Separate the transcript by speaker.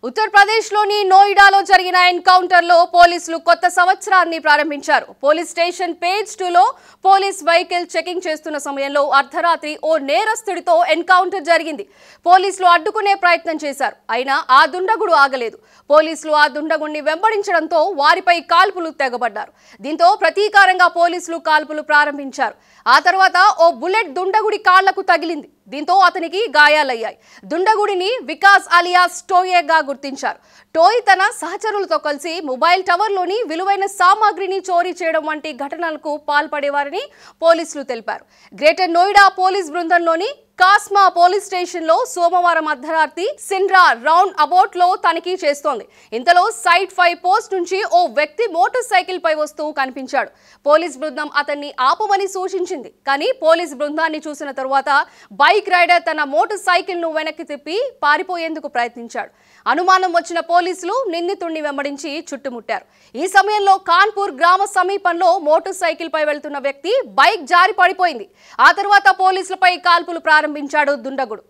Speaker 1: ఉత్తరప్రదేశ్లోని నోయిడాలో జరిగిన ఎన్కౌంటర్లో పోలీసులు కొత్త సంవత్సరాన్ని ప్రారంభించారు. పోలీస్ స్టేషన్ పేజ్ 2లో పోలీస్ వెహికల్ చెకింగ్ చేస్తున్న సమయంలో అర్ధరాత్రి ఓ నేరస్తుడితో ఎన్కౌంటర్ జరిగింది. పోలీసులు అడ్డుకునే ప్రయత్నం చేశారు. అయినా ఆ దుండగుడు ఆగలేదు. పోలీసులు ఆ దుండగుడిని వెంబడించడంతో వారిపై కాల్పులు తెగబడ్డారు. దీంతో ప్రతీకారంగా పోలీసులు కాల్పులు ప్రారంభించారు. ఆ తర్వాత ఓ బుల్లెట్ దుండగుడి కాళ్లకు తగిలింది. దీంతో అతనికి గాయాలయ్యాయి. దుండగుడిని వికాస్ అలియాస్ టోయేగా గుర్తించారు. టోయ్ తన సహచరులతో కలిసి మొబైల్ టవర్లోని విలువైన సామాగ్రిని చోరీ చేయడం వంటి ఘటనలకు పాల్పడేవారని పోలీసులు తెలిపారు. గ్రేటర్ నోయిడా పోలీస్ బృందంలోని కాస్మా పోలీస్ స్టేషన్లో సోమవారం అర్ధరాత్రి సిండ్రా రౌండ్ అబౌట్ లో తనిఖీ చేస్తోంది. ఇంతలో సైట్ 5 పోస్ట్ నుంచి ఓ వ్యక్తి మోటార్ సైకిల్ పై వస్తూ కనిపించాడు. పోలీస్ బృందం అతన్ని ఆపమని సూచించింది. కానీ పోలీస్ బృందాన్ని చూసిన తరువాత బైక్ రైడర్ తన మోటార్ సైకిల్ ను వెనక్కి తిప్పి పారిపోయేందుకు ప్రయత్నించాడు. అనుమానం వచ్చిన పోలీసులు నిందితుడిని వెంబడించి చుట్టుముట్టారు. ఈ సమయంలో కాన్పూర్ గ్రామ సమీపంలో మోటార్ సైకిల్ పై వెళ్తున్న వ్యక్తి బైక్ జారి పడిపోయింది. ఆ తర్వాత పోలీసులపై కాల్పులు ప్రారంభించాడు దుండగుడు.